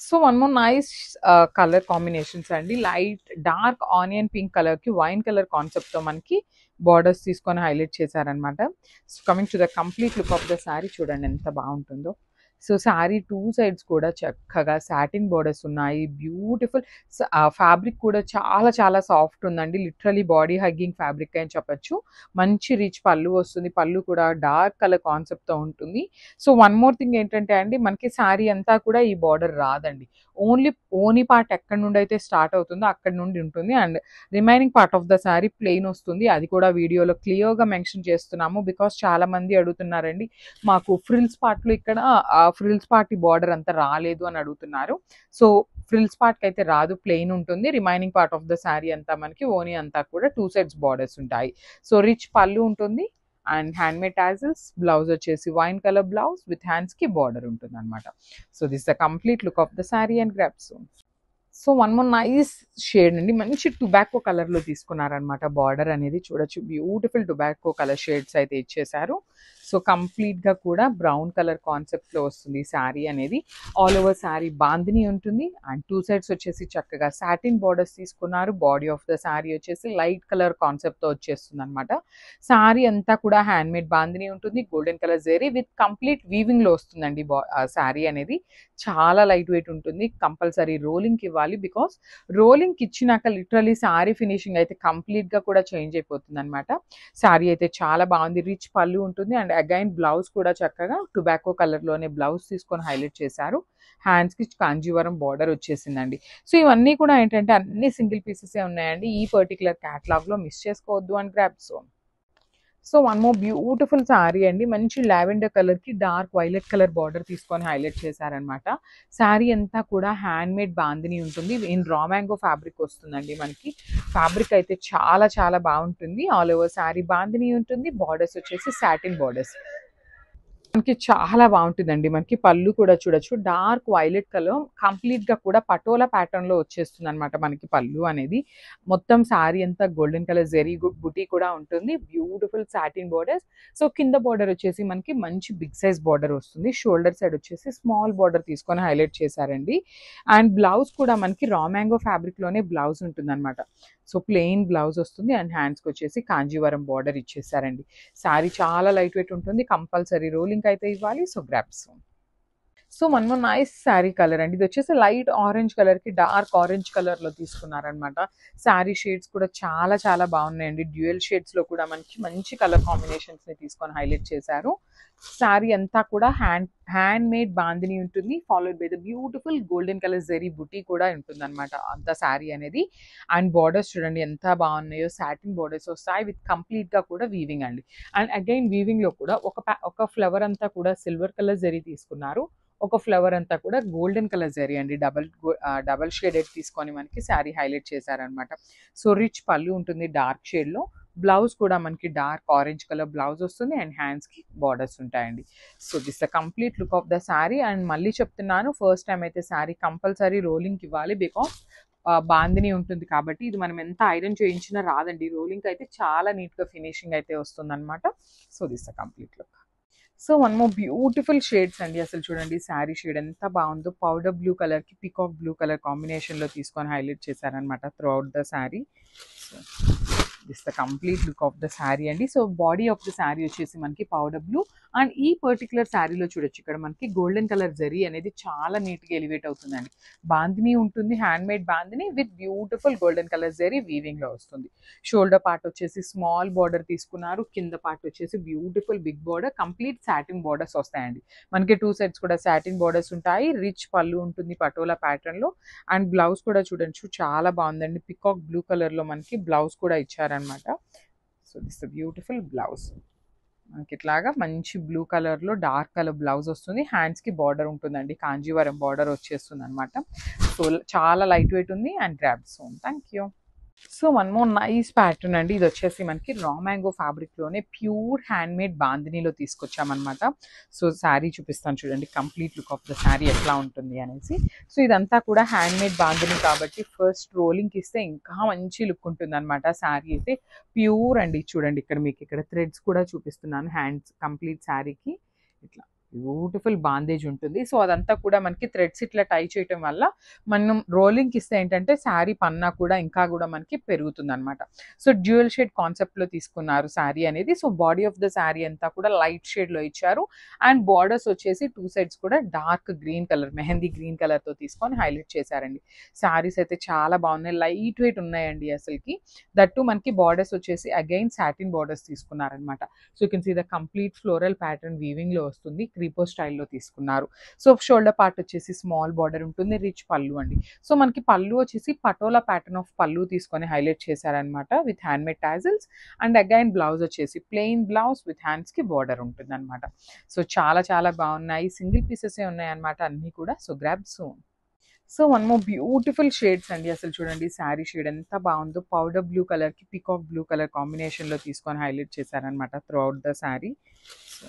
So one more nice colour combinations అండి. Light dark onion pink కలర్కి wine colour కాన్సెప్ట్తో మనకి బార్డర్స్ తీసుకొని హైలైట్ చేశారనమాట. So coming to the complete look of the sari చూడండి ఎంత బాగుంటుందో. సో శారీ టూ సైడ్స్ కూడా చక్కగా సాటిన్ బోర్డర్స్ ఉన్నాయి. బ్యూటిఫుల్ ఫ్యాబ్రిక్ కూడా చాలా చాలా సాఫ్ట్ ఉందండి. లిటరలీ బాడీ హగ్గింగ్ ఫ్యాబ్రిక్ అని చెప్పొచ్చు. మంచి రిచ్ పళ్ళు వస్తుంది. పళ్ళు కూడా డార్క్ కలర్ కాన్సెప్ట్తో ఉంటుంది. సో వన్ మోర్ థింగ్ ఏంటంటే అండి, మనకి శారీ అంతా కూడా ఈ బార్డర్ రాదండి. ఓన్లీ ఓనీ పార్ట్ ఎక్కడి నుండి అయితే స్టార్ట్ అవుతుందో అక్కడి నుండి ఉంటుంది. And remaining part of the sari plain వస్తుంది. అది కూడా వీడియోలో క్లియర్గా మెన్షన్ చేస్తున్నాము. బికాస్ చాలా మంది అడుగుతున్నారండి, మాకు ఫ్రిల్స్ పార్ట్లో ఇక్కడ ఫ్రిల్స్ పార్ట్ ఈ బార్డర్ అంతా రాలేదు అని అడుగుతున్నారు. సో ఫ్రిల్స్ పార్ట్కి అయితే రాదు, ప్లెయిన్ ఉంటుంది. Remaining part of the sari అంతా మనకి ఓనీ అంతా కూడా టూ సైడ్స్ బార్డర్స్ ఉంటాయి. సో రిచ్ పళ్ళు ఉంటుంది అండ్ హ్యాండ్మేడ్ టాజిల్స్. బ్లౌజ్ వచ్చేసి wine colour blouse with hands కి బార్డర్ ఉంటుంది అనమాట. So this the complete look of the sari and grab soon. So one more nice shade అండి, మంచి టొబాకో కలర్లో తీసుకున్నారనమాట. Border అనేది చూడొచ్చు, బ్యూటిఫుల్ టొబాకో కలర్ షేడ్స్ అయితే ఇచ్చేసారు. సో కంప్లీట్గా కూడా బ్రౌన్ కలర్ కాన్సెప్ట్లో వస్తుంది శారీ అనేది. ఆల్ ఓవర్ శారీ బాందిని ఉంటుంది అండ్ టూ సైడ్స్ వచ్చేసి చక్కగా సాటిన్ బార్డర్స్ తీసుకున్నారు. బాడీ ఆఫ్ ద శారీ వచ్చేసి లైట్ కలర్ కాన్సెప్ట్తో వచ్చేస్తుంది అనమాట. శారీ అంతా కూడా హ్యాండ్మేడ్ బాందిని ఉంటుంది. Golden colour zari with complete వీవింగ్లో వస్తుందండి శారీ అనేది. చాలా లైట్ వెయిట్ ఉంటుంది. కంపల్సరీ రోలింగ్కి ఇవ్వాలి, బికాస్ రోలింగ్కి ఇచ్చినాక లిటరలీ శారీ ఫినిషింగ్ అయితే కంప్లీట్గా కూడా చేంజ్ అయిపోతుంది అనమాట. శారీ అయితే చాలా బాగుంది. రిచ్ పళ్ళు ఉంటుంది అండ్ అగైన్ బ్లౌజ్ కూడా చక్కగా టొబాకో కలర్లోనే బ్లౌజ్ తీసుకొని హైలైట్ చేశారు. హ్యాండ్స్కి కాంజీవరం బార్డర్ వచ్చేసిందండి. సో ఇవన్నీ కూడా ఏంటంటే అన్ని సింగిల్ పీసెసే ఉన్నాయండి. ఈ పర్టికులర్ క్యాటలాగ్లో మిస్ చేసుకోవద్దు అని grab zone. So one more beautiful sari అండి, మంచి లావెండర్ కలర్కి డార్క్ వైలెట్ కలర్ బార్డర్ తీసుకొని హైలైట్ చేశారనమాట. శారీ అంతా కూడా హ్యాండ్మేడ్ బాందిని ఉంటుంది. ఇన్ రా మ్యాంగో ఫ్యాబ్రిక్ వస్తుందండి మనకి. ఫ్యాబ్రిక్ అయితే చాలా చాలా బాగుంటుంది. ఆల్ ఓవర్ శారీ బాందిని ఉంటుంది. బార్డర్స్ వచ్చేసి సాటిన్ బార్డర్స్ మనకి చాలా బాగుంటుందండి. మనకి పళ్ళు కూడా చూడొచ్చు, డార్క్ వైలెట్ కలర్ కంప్లీట్గా కూడా పటోలా ప్యాటర్న్లో వచ్చేస్తుంది అనమాట మనకి పళ్ళు అనేది. మొత్తం శారీ అంతా గోల్డెన్ కలర్ జెరీ బుటీ కూడా ఉంటుంది. Beautiful satin borders. సో కింద బార్డర్ వచ్చేసి మనకి మంచి బిగ్ సైజ్ బార్డర్ వస్తుంది. షోల్డర్ సైడ్ వచ్చేసి స్మాల్ బార్డర్ తీసుకొని హైలైట్ చేశారండి. అండ్ బ్లౌజ్ కూడా మనకి రా మ్యాంగో ఫ్యాబ్రిక్లోనే బ్లౌజ్ ఉంటుంది అనమాట. సో ప్లెయిన్ బ్లౌజ్ వస్తుంది అండ్ హ్యాండ్స్కి వచ్చేసి కాంజీవరం బార్డర్ ఇచ్చేసారండి. శారీ చాలా లైట్ వెయిట్ ఉంటుంది. కంపల్సరీ రోలింగ్ అయితే ఇవ్వాలి. So grasp. So one more nice sari colour అండి. ఇది వచ్చేసి లైట్ ఆరెంజ్ కలర్కి డార్క్ ఆరెంజ్ కలర్లో తీసుకున్నారనమాట. శారీ షేడ్స్ కూడా చాలా చాలా బాగున్నాయండి. డ్యూయల్ షేడ్స్లో కూడా మనకి మంచి కలర్ కాంబినేషన్స్ని తీసుకొని హైలైట్ చేశారు. శారీ అంతా కూడా హ్యాండ్ మేడ్ బాందిని ఉంటుంది. Followed by the beautiful golden colour zari buti కూడా ఉంటుంది అనమాట అంత శారీ అనేది. అండ్ బార్డర్స్ చూడండి ఎంత బాగున్నాయో. సాటిన్ బార్డర్స్ వస్తాయి విత్ కంప్లీట్గా కూడా వీవింగ్ అండి. అండ్ అగైన్ వీవింగ్లో కూడా ఒక ఫ్లవర్ అంతా కూడా సిల్వర్ కలర్ జెరీ తీసుకున్నారు. ఒక ఫ్లవర్ అంతా కూడా గోల్డెన్ కలర్ జరీ అండి. డబల్ షేడెడ్ తీసుకొని మనకి శారీ హైలైట్ చేశారనమాట. సో రిచ్ పళ్ళు ఉంటుంది డార్క్ షేడ్లో. బ్లౌజ్ కూడా మనకి డార్క్ ఆరెంజ్ కలర్ బ్లౌజ్ వస్తుంది అండ్ హ్యాండ్స్కి బార్డర్స్ ఉంటాయండి. So this the complete look of the sari. And మళ్ళీ చెప్తున్నాను, ఫస్ట్ టైం అయితే శారీ కంపల్సరీ రోలింగ్కి ఇవ్వాలి, బికాస్ బాందిని ఉంటుంది కాబట్టి. ఇది మనం ఎంత ఐరన్ చేయించినా రాదండి. రోలింగ్ అయితే చాలా నీట్గా ఫినిషింగ్ అయితే వస్తుంది అనమాట. So this the complete look. So one more beautiful shades అండి. అసలు చూడండి శారీ షేడ్ ఎంత బాగుందో. పౌడర్ బ్లూ కలర్కి పీకాక్ బ్లూ కలర్ కాంబినేషన్లో తీసుకొని హైలైట్ చేశారనమాట throughout the sari. So this the complete look of the sari అండి. So body of the sari వచ్చేసి మనకి పౌడర్ బ్లూ అండ్ ఈ పర్టికులర్ శారీలో చూడొచ్చు ఇక్కడ మనకి గోల్డెన్ కలర్ జరీ అనేది చాలా నీట్గా ఎలివేట్ అవుతుందండి. బాందిని ఉంటుంది, handmade bandhani with beautiful golden colour zari వీవింగ్లో వస్తుంది. షోల్డర్ పార్ట్ వచ్చేసి స్మాల్ బార్డర్ తీసుకున్నారు. కింద పార్ట్ వచ్చేసి beautiful big border, complete satin borders వస్తాయండి మనకి. టూ సైడ్స్ కూడా సాటిన్ బార్డర్స్ ఉంటాయి. రిచ్ పళ్ళు ఉంటుంది పటోలా ప్యాటర్న్లో. అండ్ బ్లౌజ్ కూడా చూడండి చాలా బాగుందండి. పికాక్ బ్లూ కలర్లో మనకి బ్లౌజ్ కూడా ఇచ్చారనమాట. So this beautiful blouse. మనకి ఇట్లాగా మంచి బ్లూ కలర్లో డార్క్ కలర్ బ్లౌజ్ వస్తుంది. హ్యాండ్స్కి బార్డర్ ఉంటుందండి, కాంజీవరం బార్డర్ వచ్చేస్తుంది అనమాట. సో చాలా లైట్ వెయిట్ ఉంది and grab soon. Thank you. So one more nice pattern అండి. ఇది వచ్చేసి మనకి రా మ్యాంగో ఫ్యాబ్రిక్లోనే ప్యూర్ హ్యాండ్మేడ్ బాందినీలో తీసుకొచ్చామన్నమాట. సో శారీ చూపిస్తాను చూడండి, complete look of the sari ఎట్లా ఉంటుంది అనేసి. సో ఇదంతా కూడా హ్యాండ్మేడ్ బాందిని కాబట్టి ఫస్ట్ రోలింగ్కి ఇస్తే ఇంకా మంచి లుక్ ఉంటుంది అనమాట. శారీ అయితే ప్యూర్ అండి. చూడండి ఇక్కడ మీకు ఇక్కడ థ్రెడ్స్ కూడా చూపిస్తున్నాను హ్యాండ్స్ కంప్లీట్ శారీకి. ఇట్లా బ్యూటిఫుల్ బాందేజ్ ఉంటుంది. సో అదంతా కూడా మనకి థ్రెడ్స్ ఇట్లా టై చేయటం వల్ల మనం రోలింగ్కి ఇస్తే ఏంటంటే శారీ పన్నా కూడా ఇంకా కూడా మనకి పెరుగుతుంది అనమాట. సో డ్యూయల్ షేడ్ కాన్సెప్ట్లో తీసుకున్నారు శారీ అనేది. So body of the sari అంతా కూడా లైట్ షేడ్లో ఇచ్చారు అండ్ బార్డర్స్ వచ్చేసి టూ సైడ్స్ కూడా dark green colour, mehndi green కలర్తో తీసుకొని హైలైట్ చేశారండి. శారీస్ అయితే చాలా బాగున్నాయి, లైట్ వెయిట్ ఉన్నాయండి అసలుకి. దట్టు మనకి బార్డర్స్ వచ్చేసి అగైన్ సాటిన్ బార్డర్స్ తీసుకున్నారనమాట. So you can see the complete floral pattern వీవింగ్లో వస్తుంది, క్రీపో స్టైల్లో తీసుకున్నారు. సో షోల్డర్ పార్ట్ వచ్చేసి స్మాల్ బార్డర్ ఉంటుంది, రిచ్ పళ్ళు అండి. సో మనకి పళ్ళు వచ్చేసి పటోలా ప్యాటర్న్ ఆఫ్ పళ్ళు తీసుకొని హైలైట్ చేశారనమాట with handmade tassels and again blouse వచ్చేసి ప్లెయిన్ బ్లౌజ్ విత్ హ్యాండ్స్కి బార్డర్ ఉంటుంది అనమాట. సో చాలా చాలా బాగున్నాయి, సింగిల్ పీసెసే ఉన్నాయి అనమాట అన్నీ కూడా. So grab soon. So one more beautiful shades అండి. అసలు చూడండి శారీ షేడ్ ఎంత బాగుందో, పౌడర్ బ్లూ కలర్కి పికాక్ బ్లూ కలర్ కాంబినేషన్లో తీసుకొని హైలైట్ చేశారనమాట throughout the sari. So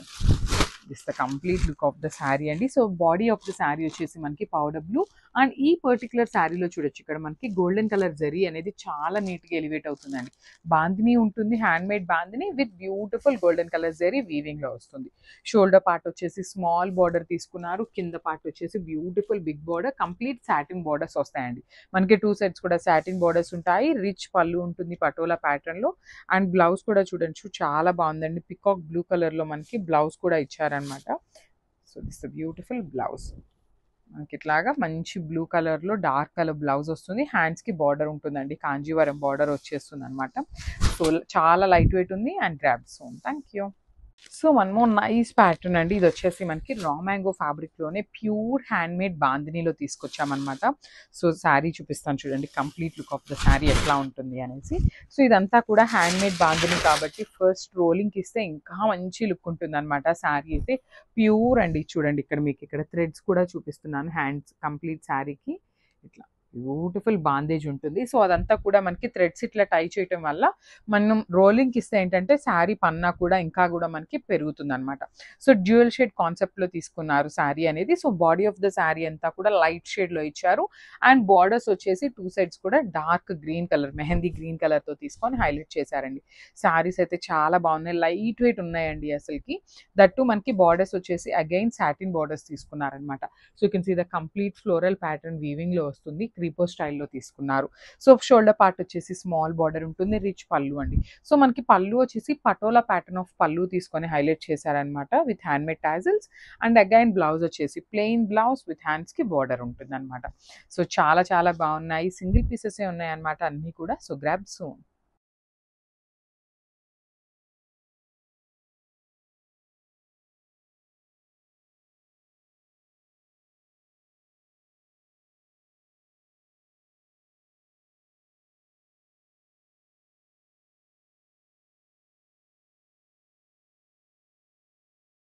this the complete look of the sari అండి. So body of the sari వచ్చేసి మనకి పౌడర్ బ్లూ అండ్ ఈ పర్టికులర్ శారీలో చూడొచ్చు ఇక్కడ మనకి గోల్డెన్ కలర్ జరీ అనేది చాలా నీట్గా ఎలివేట్ అవుతుందండి. బాందిని ఉంటుంది, handmade bandhani with beautiful golden colour zari వీవింగ్లో వస్తుంది. షోల్డర్ పార్ట్ వచ్చేసి స్మాల్ బార్డర్ తీసుకున్నారు, కింద పార్ట్ వచ్చేసి beautiful big border, complete satin borders వస్తాయండి. మనకి టూ సైడ్స్ కూడా సాటిన్ బార్డర్స్ ఉంటాయి, రిచ్ పళ్ళు ఉంటుంది పటోలా ప్యాటర్న్లో అండ్ బ్లౌజ్ కూడా చూడొచ్చు చాలా బాగుందండి. పికాక్ బ్లూ కలర్లో మనకి బ్లౌజ్ కూడా ఇచ్చారనమాట. సో దిస్ బ్యూటిఫుల్ బ్లౌజ్ మనకి ఇట్లాగా మంచి బ్లూ కలర్లో డార్క్ కలర్ బ్లౌజ్ వస్తుంది, హ్యాండ్స్కి బార్డర్ ఉంటుందండి, కాంజీవరం బార్డర్ వచ్చేస్తుంది అనమాట. సో చాలా లైట్ వెయిట్ ఉంది and grab soon. Thank you. So one more nice pattern అండి. ఇది వచ్చేసి మనకి రా మ్యాంగో ఫ్యాబ్రిక్లోనే ప్యూర్ హ్యాండ్మేడ్ బాందినీలో తీసుకొచ్చామన్నమాట. సో శారీ చూపిస్తాను చూడండి, complete look of the sari ఎట్లా ఉంటుంది అనేసి. సో ఇదంతా కూడా హ్యాండ్మేడ్ బాందిని కాబట్టి ఫస్ట్ రోలింగ్కి ఇస్తే ఇంకా మంచి లుక్ ఉంటుంది అనమాట. శారీ అయితే ప్యూర్ అండి. చూడండి ఇక్కడ మీకు ఇక్కడ థ్రెడ్స్ కూడా చూపిస్తున్నాను హ్యాండ్స్ కంప్లీట్ శారీకి ఇట్లా బ్యూటిఫుల్ బాందేజ్ ఉంటుంది. సో అదంతా కూడా మనకి థ్రెడ్స్ ఇట్లా టై చేయటం వల్ల మనం రోలింగ్కి ఇస్తే ఏంటంటే శారీ పన్నా కూడా ఇంకా కూడా మనకి పెరుగుతుంది అనమాట. సో డ్యూయల్ షేడ్ కాన్సెప్ట్లో తీసుకున్నారు శారీ అనేది. So body of the sari అంతా కూడా లైట్ షేడ్లో ఇచ్చారు అండ్ బార్డర్స్ వచ్చేసి టూ సైడ్స్ కూడా dark green colour, mehndi green కలర్తో తీసుకొని హైలైట్ చేశారండి. శారీస్ అయితే చాలా బాగున్నాయి, లైట్ వెయిట్ ఉన్నాయండి అసలుకి. దట్టు మనకి బార్డర్స్ వచ్చేసి అగైన్ సాటిన్ బార్డర్స్ తీసుకున్నారనమాట. So you can see the complete floral pattern వీవింగ్లో వస్తుంది, క్రీపో స్టైల్లో తీసుకున్నారు. సో షోల్డర్ పార్ట్ వచ్చేసి స్మాల్ బార్డర్ ఉంటుంది, రిచ్ పళ్ళు అండి. సో మనకి పళ్ళు వచ్చేసి పటోలా ప్యాటర్న్ ఆఫ్ పళ్ళు తీసుకొని హైలైట్ చేశారనమాట with handmade tassels and again blouse వచ్చేసి ప్లెయిన్ బ్లౌజ్ విత్ హ్యాండ్స్కి బార్డర్ ఉంటుంది అనమాట. సో చాలా చాలా బాగున్నాయి, సింగిల్ పీసెసే ఉన్నాయి అనమాట అన్నీ కూడా. So grab soon.